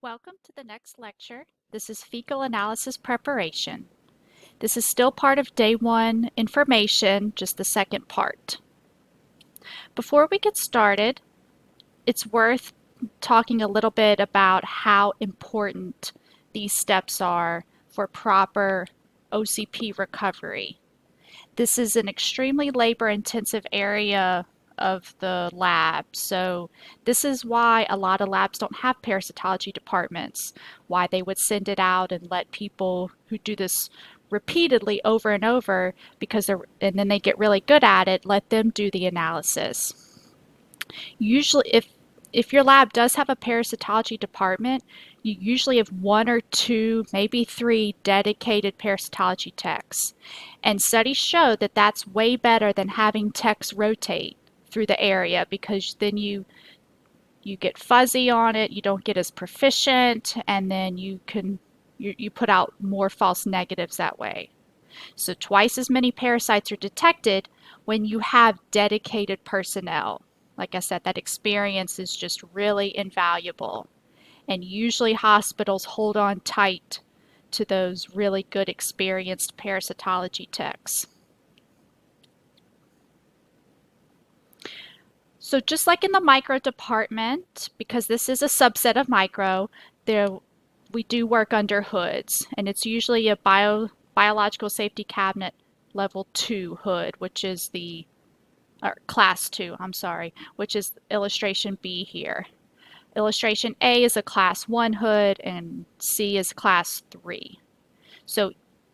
Welcome to the next lecture. This is fecal analysis preparation. This is still part of day one information, just the second part. Before we get started, it's worth talking a little bit about how important these steps are for proper OCP recovery. This is an extremely labor-intensive area of the lab. So this is why a lot of labs don't have parasitology departments, why they would send it out and let people who do this repeatedly over and over and then they get really good at it, let them do the analysis. Usually if your lab does have a parasitology department, you usually have one or two, maybe three dedicated parasitology techs. And studies show that that's way better than having techs rotate through the area because then you get fuzzy on it, you don't get as proficient, and then you put out more false negatives that way. So twice as many parasites are detected when you have dedicated personnel. Like I said, that experience is just really invaluable. And usually hospitals hold on tight to those really good experienced parasitology techs. So just like in the micro department, because this is a subset of micro, we do work under hoods, and it's usually a biological safety cabinet level 2 hood, which is or class 2, I'm sorry, which is illustration B here. Illustration A is a class 1 hood and C is class 3. So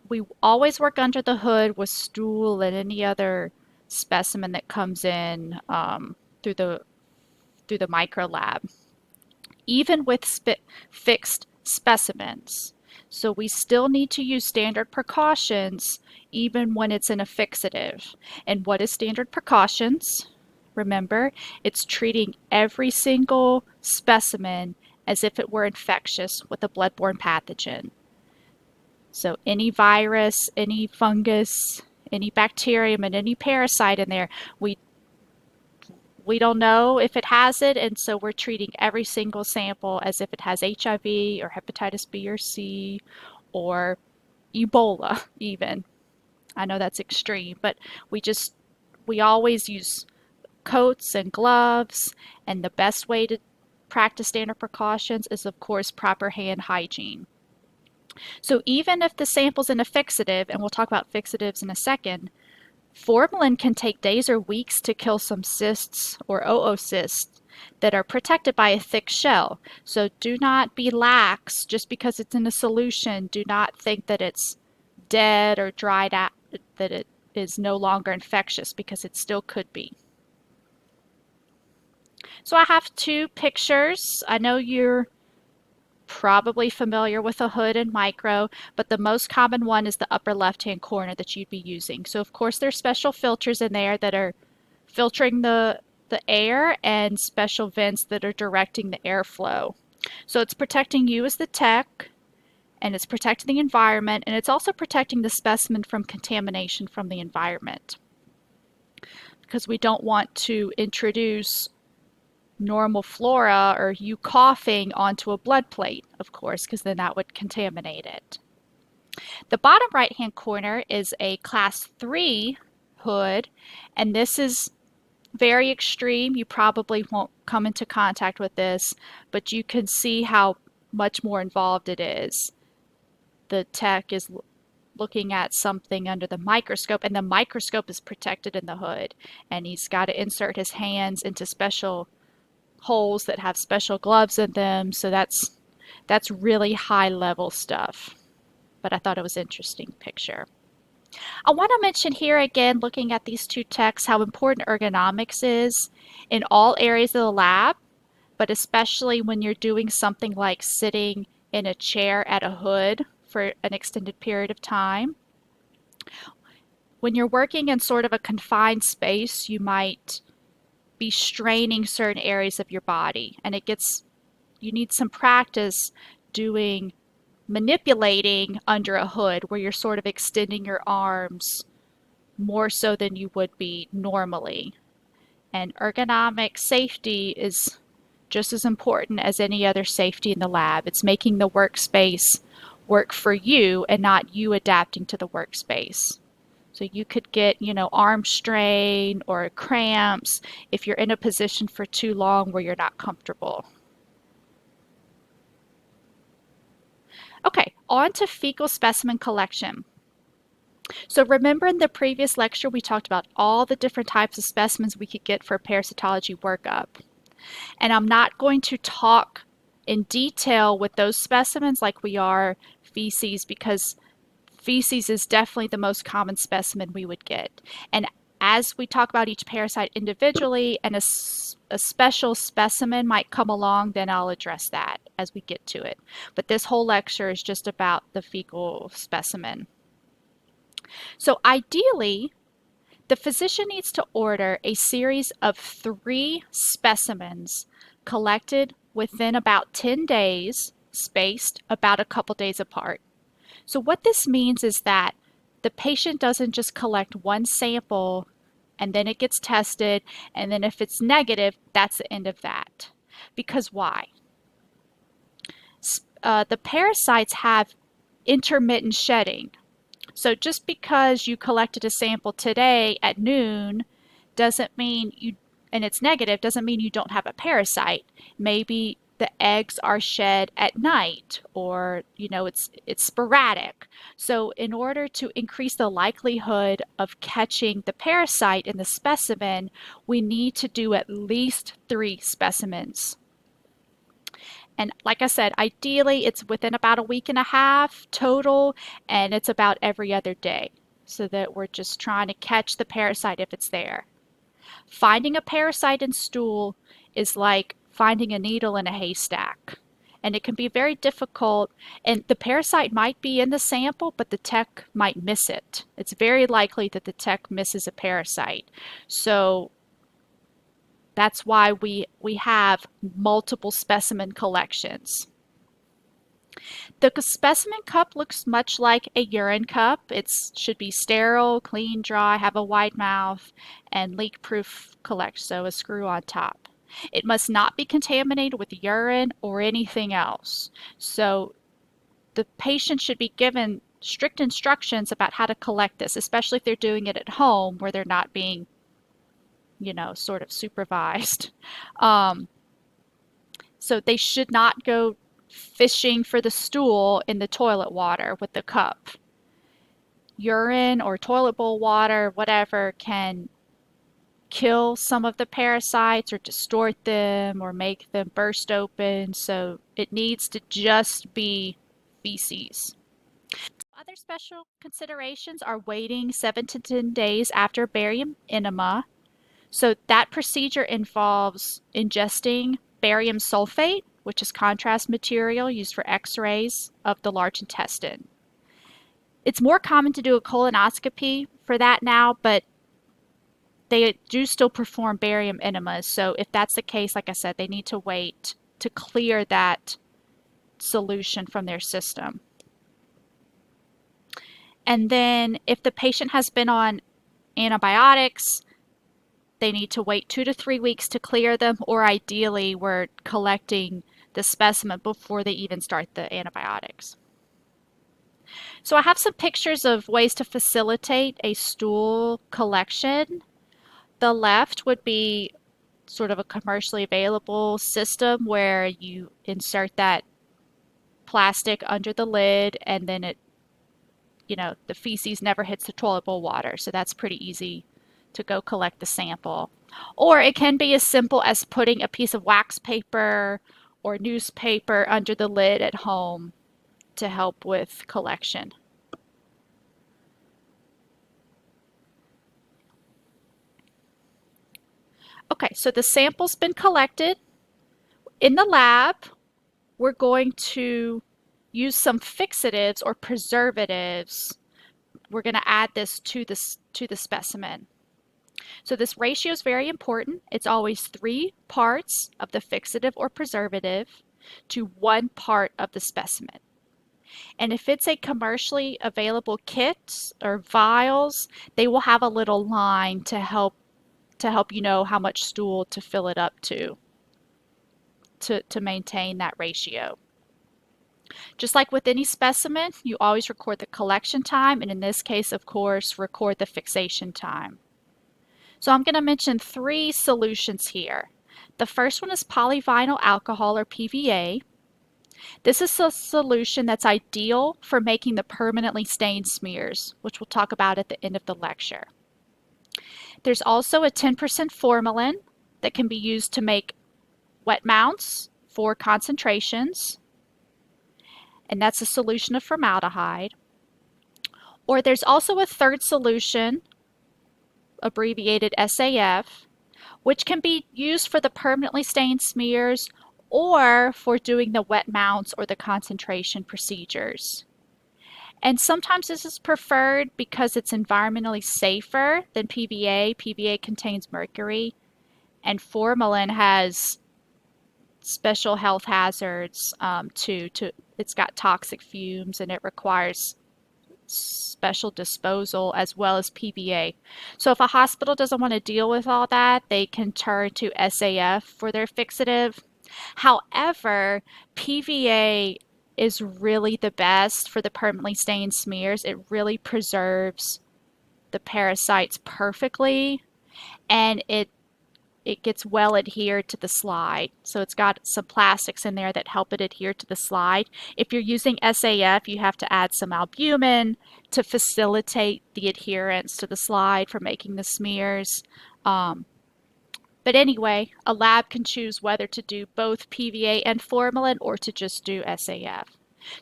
we always work under the hood with stool and any other specimen that comes in through the micro lab, even with fixed specimens. So we still need to use standard precautions even when it's an fixative. And what is standard precautions? Remember, it's treating every single specimen as if it were infectious with a bloodborne pathogen. So any virus, any fungus, any bacterium, and any parasite in there, we don't know if it has it, and so we're treating every single sample as if it has HIV or hepatitis B or C or Ebola even. I know that's extreme, but we always use coats and gloves, and the best way to practice standard precautions is of course proper hand hygiene. So even if the sample's in a fixative, and we'll talk about fixatives in a second, formalin can take days or weeks to kill some cysts or oocysts that are protected by a thick shell. So do not be lax just because it's in a solution. Do not think that it's dead or dried out, that it is no longer infectious, because it still could be. So I have two pictures. I know you're probably familiar with a hood and micro, but the most common one is the upper left-hand corner that you'd be using. So of course there's special filters in there that are filtering the air and special vents that are directing the airflow. So it's protecting you as the tech, and it's protecting the environment, and it's also protecting the specimen from contamination from the environment, because we don't want to introduce normal flora or you coughing onto a blood plate, of course, because then that would contaminate it. The bottom right hand corner is a class 3 hood, and this is very extreme. You probably won't come into contact with this, but you can see how much more involved it is. The tech is looking at something under the microscope, and the microscope is protected in the hood, and he's got to insert his hands into special holes that have special gloves in them. So that's really high level stuff, but I thought it was an interesting picture. I want to mention here again, looking at these two texts, how important ergonomics is in all areas of the lab, but especially when you're doing something like sitting in a chair at a hood for an extended period of time. When you're working in sort of a confined space, you might be straining certain areas of your body, and you need some practice manipulating under a hood where you're sort of extending your arms more so than you would be normally. And ergonomic safety is just as important as any other safety in the lab. It's making the workspace work for you and not you adapting to the workspace. So you could get, arm strain or cramps if you're in a position for too long where you're not comfortable. Okay, on to fecal specimen collection. So remember in the previous lecture we talked about all the different types of specimens we could get for a parasitology workup. And I'm not going to talk in detail with those specimens like we are feces, because feces is definitely the most common specimen we would get. And as we talk about each parasite individually and a special specimen might come along, then I'll address that as we get to it. But this whole lecture is just about the fecal specimen. So ideally, the physician needs to order a series of 3 specimens collected within about 10 days, spaced about a couple days apart. So what this means is that the patient doesn't just collect one sample and then it gets tested, and then if it's negative, that's the end of that. Because why? The parasites have intermittent shedding. So just because you collected a sample today at noon doesn't mean you, and it's negative, doesn't mean you don't have a parasite. Maybe the eggs are shed at night, or it's sporadic. So in order to increase the likelihood of catching the parasite in the specimen, we need to do at least 3 specimens. And like I said, ideally it's within about a week and a half total, and it's about every other day, so that we're just trying to catch the parasite if it's there. Finding a parasite in stool is like finding a needle in a haystack, and it can be very difficult, and the parasite might be in the sample, but the tech might miss it. It's very likely that the tech misses a parasite. So that's why we have multiple specimen collections. The specimen cup looks much like a urine cup. It should be sterile, clean, dry, have a wide mouth, and leak-proof collect, so a screw on top. It must not be contaminated with urine or anything else. So the patient should be given strict instructions about how to collect this, especially if they're doing it at home where they're not being, sort of supervised. Um, So they should not go fishing for the stool in the toilet water with the cup. Urine or toilet bowl water, whatever, can kill some of the parasites or distort them or make them burst open. So it needs to just be feces. Other special considerations are waiting 7 to 10 days after barium enema. So that procedure involves ingesting barium sulfate, which is contrast material used for x-rays of the large intestine. It's more common to do a colonoscopy for that now, but they do still perform barium enemas. So if that's the case, like I said, they need to wait to clear that solution from their system. And then if the patient has been on antibiotics, they need to wait 2 to 3 weeks to clear them, or ideally we're collecting the specimen before they even start the antibiotics. So I have some pictures of ways to facilitate a stool collection. The left would be sort of a commercially available system where you insert that plastic under the lid, and then the feces never hits the toilet bowl water. So that's pretty easy to go collect the sample. Or it can be as simple as putting a piece of wax paper or newspaper under the lid at home to help with collection. Okay, so the sample's been collected. In the lab, we're going to use some fixatives or preservatives. We're going to add this to the specimen. So this ratio is very important. It's always 3 parts of the fixative or preservative to 1 part of the specimen. And if it's a commercially available kit or vials, they will have a little line to help you know how much stool to fill it up to. to maintain that ratio. Just like with any specimen, you always record the collection time, and in this case, of course, record the fixation time. So I'm going to mention three solutions here. The first one is polyvinyl alcohol, or PVA. This is a solution that's ideal for making the permanently stained smears, which we'll talk about at the end of the lecture. There's also a 10% formalin that can be used to make wet mounts for concentrations, and that's a solution of formaldehyde. Or there's also a third solution, abbreviated SAF, which can be used for the permanently stained smears or for doing the wet mounts or the concentration procedures. And sometimes this is preferred because it's environmentally safer than PVA. PVA contains mercury, and formalin has special health hazards too. It's got toxic fumes, and it requires special disposal as well as PVA. So if a hospital doesn't want to deal with all that, they can turn to SAF for their fixative. However, PVA is really the best for the permanently stained smears. It really preserves the parasites perfectly, and it gets well adhered to the slide. So it's got some plastics in there that help it adhere to the slide. If you're using SAF, you have to add some albumin to facilitate the adherence to the slide for making the smears. But anyway, a lab can choose whether to do both PVA and formalin or to just do SAF.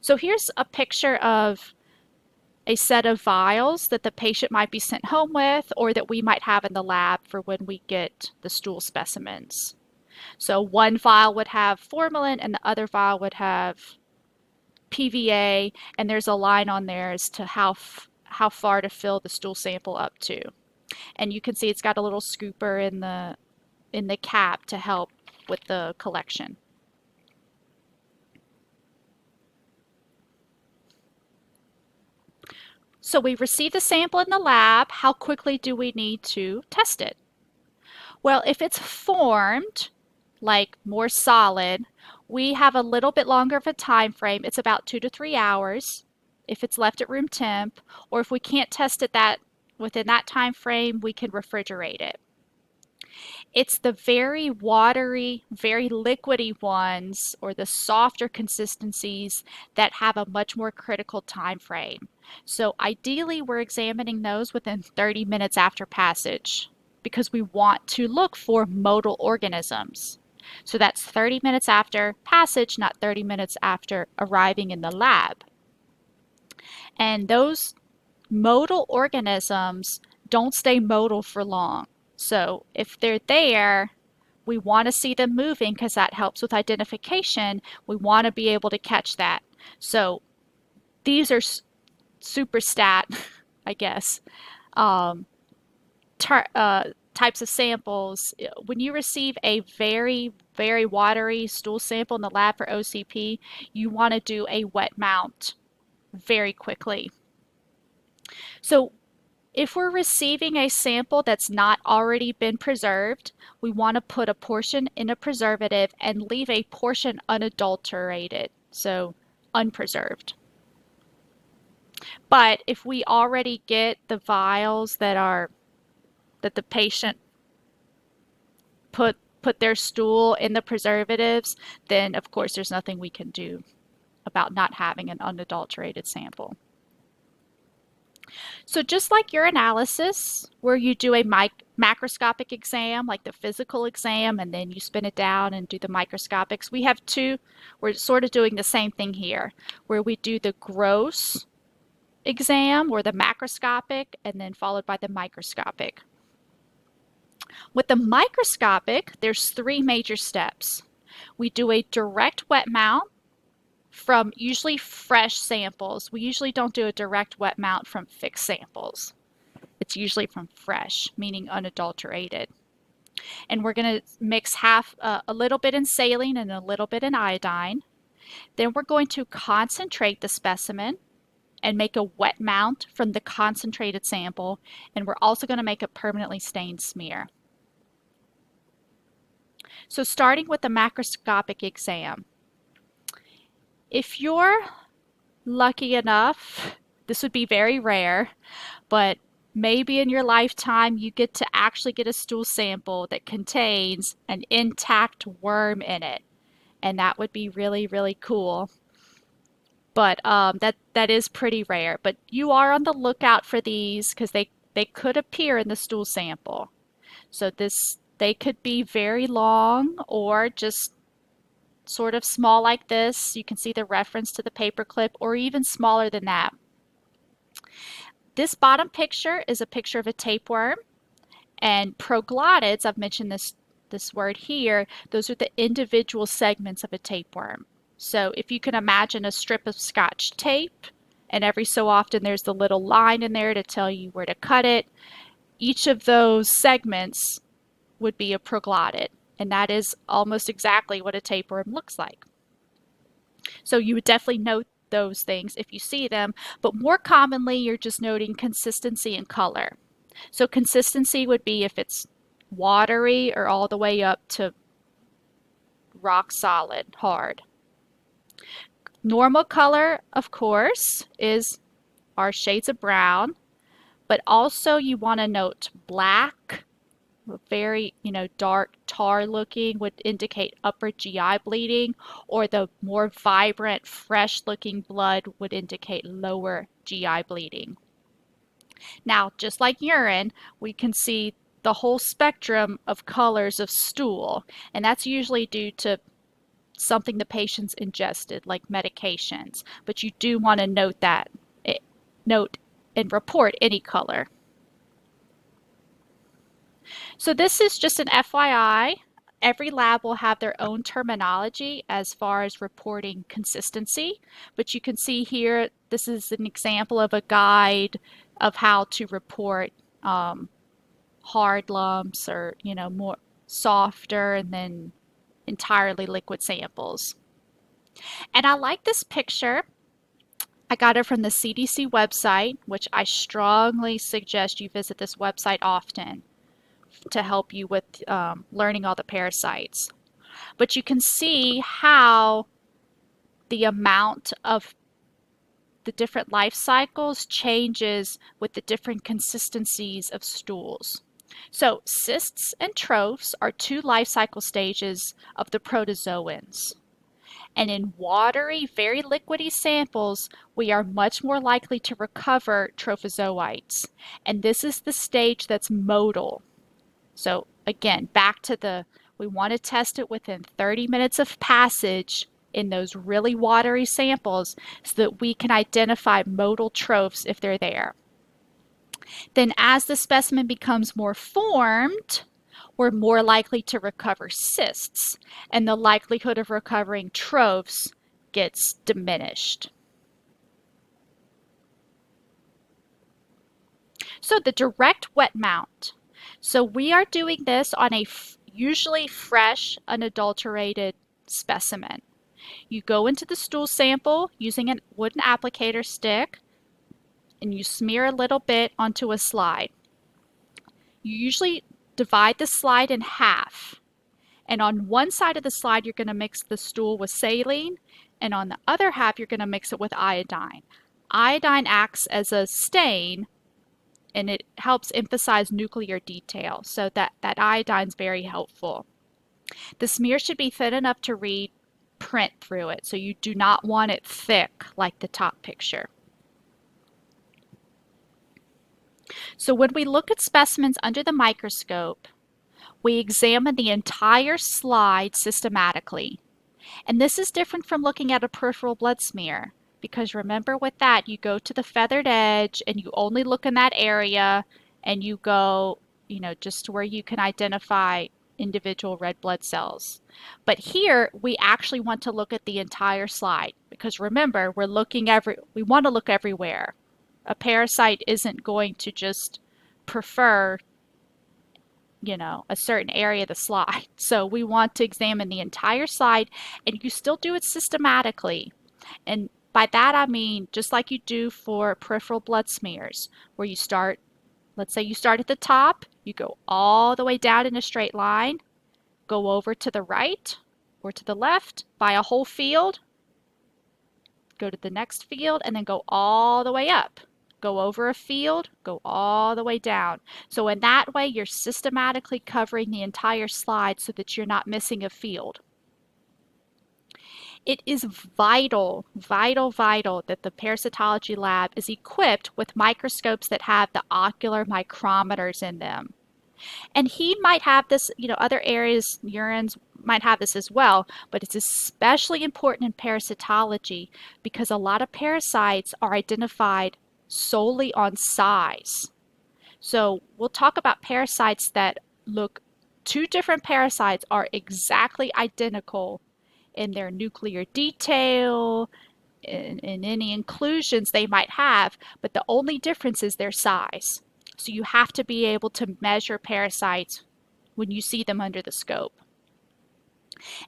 So here's a picture of a set of vials that the patient might be sent home with, or that we might have in the lab for when we get the stool specimens. So one vial would have formalin and the other vial would have PVA, and there's a line on there as to how far to fill the stool sample up to. And you can see it's got a little scooper in the cap to help with the collection. So we receive the sample in the lab. How quickly do we need to test it? Well, if it's formed, like more solid, we have a little bit longer of a time frame. It's about 2 to 3 hours if it's left at room temp, or if we can't test it within that time frame, we can refrigerate it. It's the very watery, very liquidy ones, or the softer consistencies, that have a much more critical time frame. So ideally, we're examining those within 30 minutes after passage, because we want to look for motile organisms. So that's 30 minutes after passage, not 30 minutes after arriving in the lab. And those motile organisms don't stay motile for long. So if they're there, we want to see them moving because that helps with identification. We want to be able to catch that. So these are super stat, I guess, types of samples. When you receive a very, very watery stool sample in the lab for OCP, you want to do a wet mount very quickly. So if we're receiving a sample that's not already been preserved, we want to put a portion in a preservative and leave a portion unadulterated, so unpreserved. But if we already get the vials that the patient put their stool in the preservatives, then of course there's nothing we can do about not having an unadulterated sample. So just like urinalysis, where you do a macroscopic exam, like the physical exam, and then you spin it down and do the microscopics, we're sort of doing the same thing here, where we do the gross exam, or the macroscopic, and then followed by the microscopic. With the microscopic, there's 3 major steps. We do a direct wet mount from usually fresh samples. We usually don't do a direct wet mount from fixed samples. It's usually from fresh, meaning unadulterated. And we're going to mix a little bit in saline and a little bit in iodine. Then we're going to concentrate the specimen and make a wet mount from the concentrated sample. And we're also going to make a permanently stained smear. So starting with the macroscopic exam, if you're lucky enough, this would be very rare, but maybe in your lifetime you get to actually get a stool sample that contains an intact worm in it. And that would be really, really cool. But that is pretty rare. But you are on the lookout for these because they could appear in the stool sample. So they could be very long or just sort of small like this. You can see the reference to the paperclip, or even smaller than that. This bottom picture is a picture of a tapeworm, and proglottids, I've mentioned this word here, those are the individual segments of a tapeworm. So if you can imagine a strip of Scotch tape, and every so often there's the little line in there to tell you where to cut it, each of those segments would be a proglottid, and that is almost exactly what a tapeworm looks like. So you would definitely note those things if you see them, but more commonly you're just noting consistency and color. So consistency would be if it's watery or all the way up to rock solid, hard. Normal color, of course, is our shades of brown, but also you want to note black, very, dark tar looking would indicate upper GI bleeding, or the more vibrant, fresh looking blood would indicate lower GI bleeding. Now, just like urine, we can see the whole spectrum of colors of stool, and that's usually due to something the patient's ingested, like medications. But you do want to note that, note and report any color. So this is just an FYI. Every lab will have their own terminology as far as reporting consistency, but you can see here, this is an example of a guide of how to report hard lumps, or, more softer, and then entirely liquid samples. And I like this picture. I got it from the CDC website, which I strongly suggest you visit this website often to help you with learning all the parasites. But you can see how the amount of the different life cycles changes with the different consistencies of stools. So cysts and trophs are two life cycle stages of the protozoans. And in watery, very liquidy samples, we are much more likely to recover trophozoites. And this is the stage that's motile. So again, back to we want to test it within 30 minutes of passage in those really watery samples so that we can identify motile trophs if they're there. Then as the specimen becomes more formed, we're more likely to recover cysts, and the likelihood of recovering trophs gets diminished. So the direct wet mount. So we are doing this on a usually fresh, unadulterated specimen. You go into the stool sample using a wooden applicator stick, and you smear a little bit onto a slide. You usually divide the slide in half, and on one side of the slide you're going to mix the stool with saline, and on the other half you're going to mix it with iodine. Iodine acts as a stain, and it helps emphasize nuclear detail, so that iodine is very helpful. The smear should be thin enough to read print through it, so you do not want it thick like the top picture. So when we look at specimens under the microscope, we examine the entire slide systematically. And this is different from looking at a peripheral blood smear, because remember with that, you go to the feathered edge and you only look in that area, and you go, just to where you can identify individual red blood cells. But here, we actually want to look at the entire slide, because remember, we want to look everywhere. A parasite isn't going to just prefer a certain area of the slide. So we want to examine the entire slide, and you still do it systematically. And by that I mean just like you do for peripheral blood smears, where you let's say you start at the top, you go all the way down in a straight line, go over to the right or to the left, buy a whole field, go to the next field, and then go all the way up. Go over a field, go all the way down. So in that way, you're systematically covering the entire slide so that you're not missing a field. It is vital, vital, vital that the parasitology lab is equipped with microscopes that have the ocular micrometers in them. And he might have this, other areas, urines might have this as well, but it's especially important in parasitology because a lot of parasites are identified solely on size. So we'll talk about parasites that look, two different parasites are exactly identical in their nuclear detail, in any inclusions they might have, but the only difference is their size. So you have to be able to measure parasites when you see them under the scope.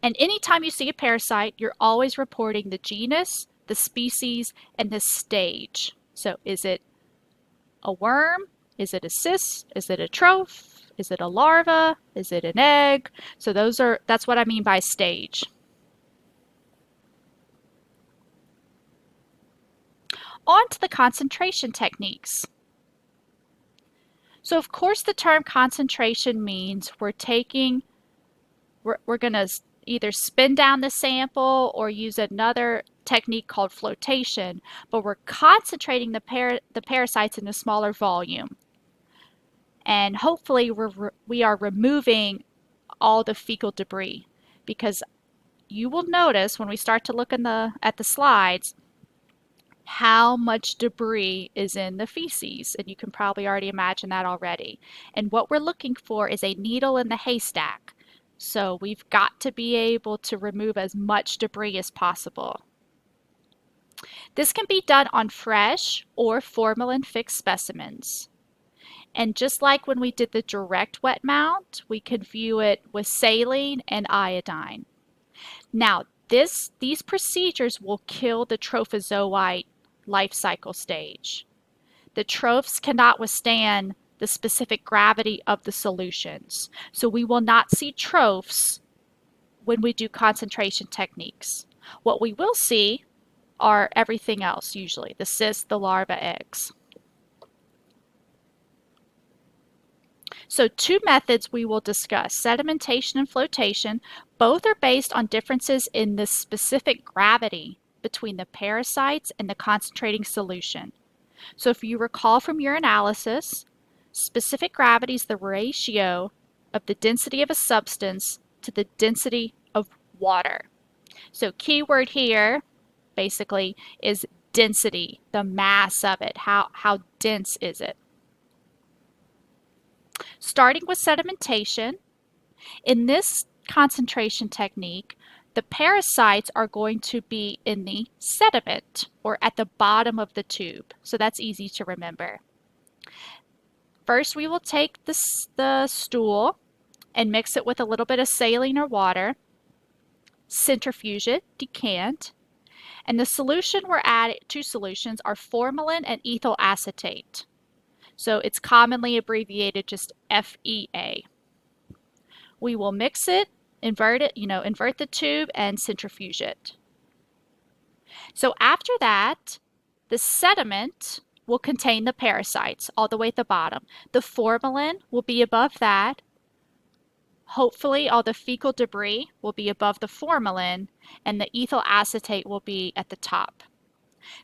And anytime you see a parasite, you're always reporting the genus, the species, and the stage. So is it a worm? Is it a cyst? Is it a troph? Is it a larva? Is it an egg? So that's what I mean by stage. On to the concentration techniques. So of course the term concentration means we're going to either spin down the sample or use another technique called flotation, but we're concentrating the parasites in a smaller volume. And hopefully we are removing all the fecal debris, because you will notice when we start to look at the slides how much debris is in the feces, and you can probably already imagine that already. And what we're looking for is a needle in the haystack. So we've got to be able to remove as much debris as possible. This can be done on fresh or formalin-fixed specimens. And just like when we did the direct wet mount, we can view it with saline and iodine. Now, these procedures will kill the trophozoite life cycle stage. The trophs cannot withstand the specific gravity of the solutions. So we will not see trophs when we do concentration techniques. What we will see are everything else, usually the cysts, the larva, eggs. So two methods we will discuss, sedimentation and flotation. Both are based on differences in the specific gravity between the parasites and the concentrating solution. So if you recall from your analysis, specific gravity is the ratio of the density of a substance to the density of water. So keyword here basically is density, the mass of it, how dense is it. Starting with sedimentation, in this concentration technique, the parasites are going to be in the sediment or at the bottom of the tube. So that's easy to remember. First, we will take the stool and mix it with a little bit of saline or water, centrifuge it, decant, and the solution we're adding, two solutions, are formalin and ethyl acetate. So it's commonly abbreviated just FEA. We will mix it, invert the tube and centrifuge it. So after that, the sediment will contain the parasites all the way at the bottom. The formalin will be above that. Hopefully all the fecal debris will be above the formalin, and the ethyl acetate will be at the top.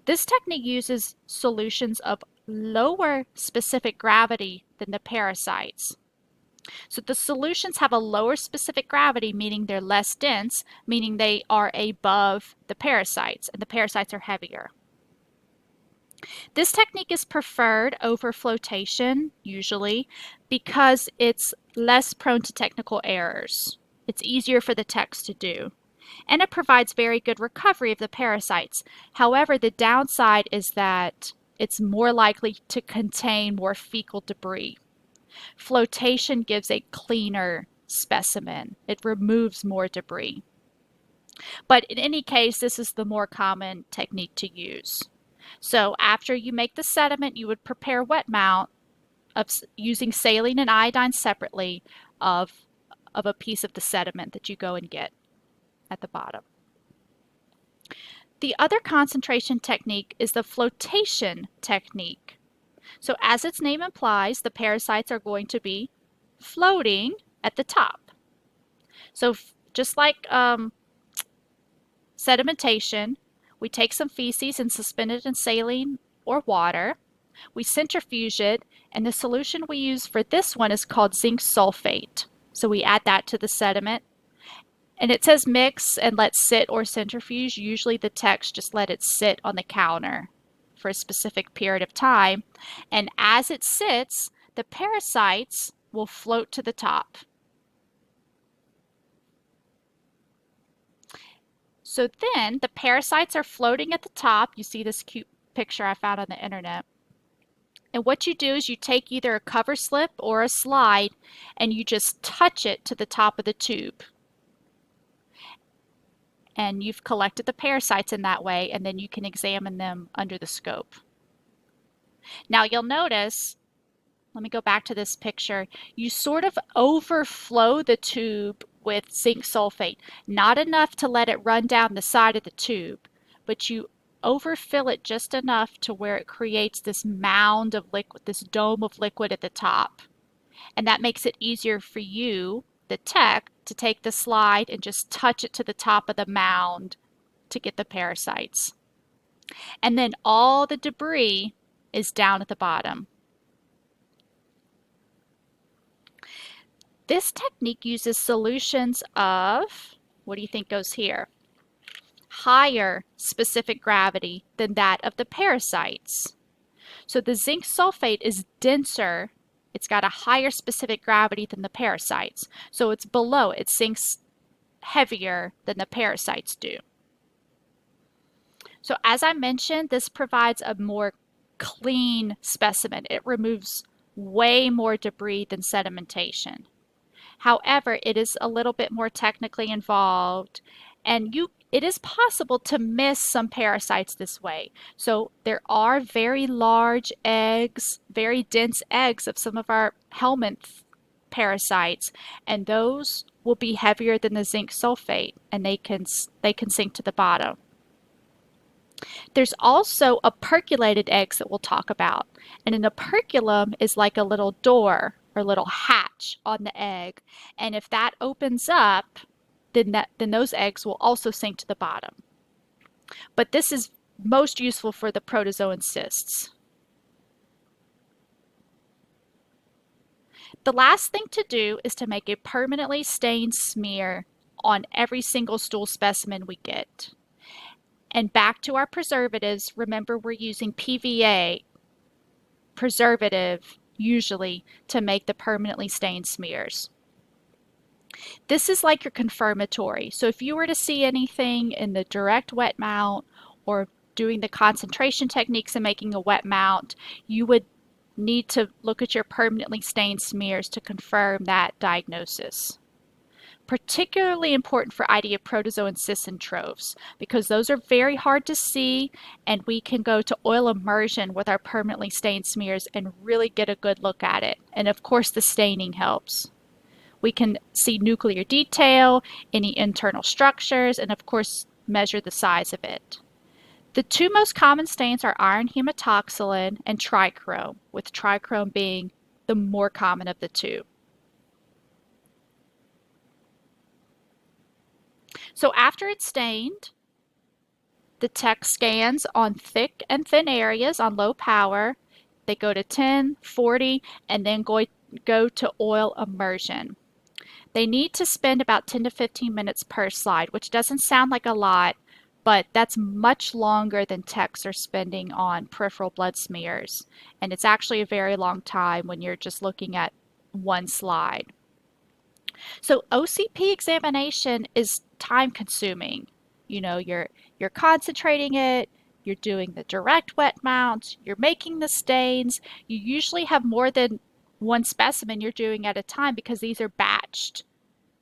This technique uses solutions of lower specific gravity than the parasites. So the solutions have a lower specific gravity, meaning they're less dense, meaning they are above the parasites, and the parasites are heavier. This technique is preferred over flotation, usually, because it's less prone to technical errors. It's easier for the techs to do, and it provides very good recovery of the parasites. However, the downside is that it's more likely to contain more fecal debris. Flotation gives a cleaner specimen. It removes more debris. But in any case, this is the more common technique to use. So after you make the sediment, you would prepare wet mount using saline and iodine separately of of a piece of the sediment that you go and get at the bottom. The other concentration technique is the flotation technique. So as its name implies, the parasites are going to be floating at the top. So just like sedimentation, we take some feces and suspend it in saline or water. We centrifuge it, and the solution we use for this one is called zinc sulfate. So we add that to the sediment. And it says mix and let sit or centrifuge. Usually the techs just let it sit on the counter for a specific period of time. And as it sits, the parasites will float to the top. So then the parasites are floating at the top. You see this cute picture I found on the internet. And what you do is you take either a cover slip or a slide and you just touch it to the top of the tube. And you've collected the parasites in that way, and then you can examine them under the scope. Now you'll notice, let me go back to this picture, you sort of overflow the tube with zinc sulfate. Not enough to let it run down the side of the tube, but you overfill it just enough to where it creates this mound of liquid, this dome of liquid at the top. And that makes it easier for you, the tech, to take the slide and just touch it to the top of the mound to get the parasites. And then all the debris is down at the bottom. This technique uses solutions of, what do you think goes here? Higher specific gravity than that of the parasites. So the zinc sulfate is denser. It's got a higher specific gravity than the parasites. So it's below, it sinks heavier than the parasites do. So as I mentioned, this provides a more clean specimen. It removes way more debris than sedimentation. However, it is a little bit more technically involved, and it is possible to miss some parasites this way. So there are very large eggs, very dense eggs of some of our helminth parasites, and those will be heavier than the zinc sulfate, and they can sink to the bottom. There's also operculated eggs that we'll talk about, and an operculum is like a little door or little hatch on the egg, and if that opens up, then those eggs will also sink to the bottom. But this is most useful for the protozoan cysts. The last thing to do is to make a permanently stained smear on every single stool specimen we get. And back to our preservatives, remember we're using PVA, preservative, usually, to make the permanently stained smears. This is like your confirmatory. So if you were to see anything in the direct wet mount or doing the concentration techniques and making a wet mount, you would need to look at your permanently stained smears to confirm that diagnosis. Particularly important for idea protozoan cysts and trophs because those are very hard to see, and we can go to oil immersion with our permanently stained smears and really get a good look at it. And of course the staining helps. We can see nuclear detail, any internal structures, and of course measure the size of it. The two most common stains are iron hematoxylin and trichrome, with trichrome being the more common of the two. So after it's stained, the tech scans on thick and thin areas on low power. They go to 10, 40, and then go to oil immersion. They need to spend about 10 to 15 minutes per slide, which doesn't sound like a lot, but that's much longer than techs are spending on peripheral blood smears. And it's actually a very long time when you're just looking at one slide. So OCP examination is time consuming. You know, you're concentrating it, you're doing the direct wet mounts, you're making the stains. You usually have more than one specimen you're doing at a time because these are batched.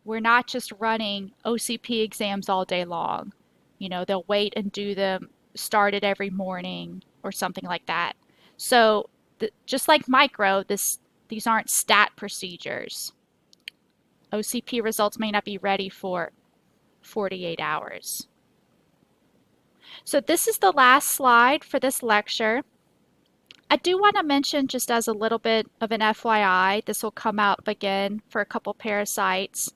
We're not just running OCP exams all day long. You know, they'll wait and do them, start it every morning or something like that. So just like micro, these aren't stat procedures. OCP results may not be ready for 48 hours. So this is the last slide for this lecture. I do want to mention, just as a little bit of an FYI, this will come out again for a couple parasites.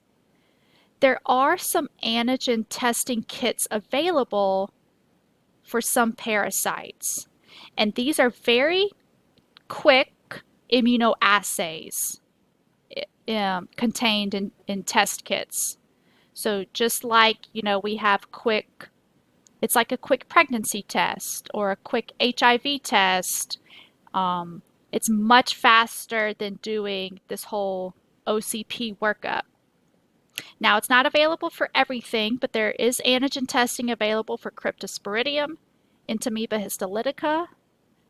There are some antigen testing kits available for some parasites, and these are very quick immunoassays contained in test kits. So just like, we have it's like a quick pregnancy test or a quick HIV test. It's much faster than doing this whole OCP workup. Now, it's not available for everything, but there is antigen testing available for Cryptosporidium, Entamoeba histolytica,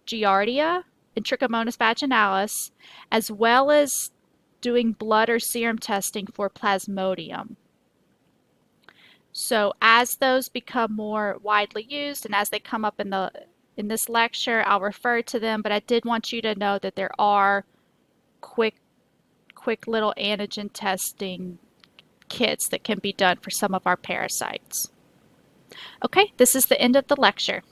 Giardia, and Trichomonas vaginalis, as well as doing blood or serum testing for Plasmodium. So as those become more widely used and as they come up in this lecture, I'll refer to them, but I did want you to know that there are quick little antigen testing kits that can be done for some of our parasites. Okay, this is the end of the lecture.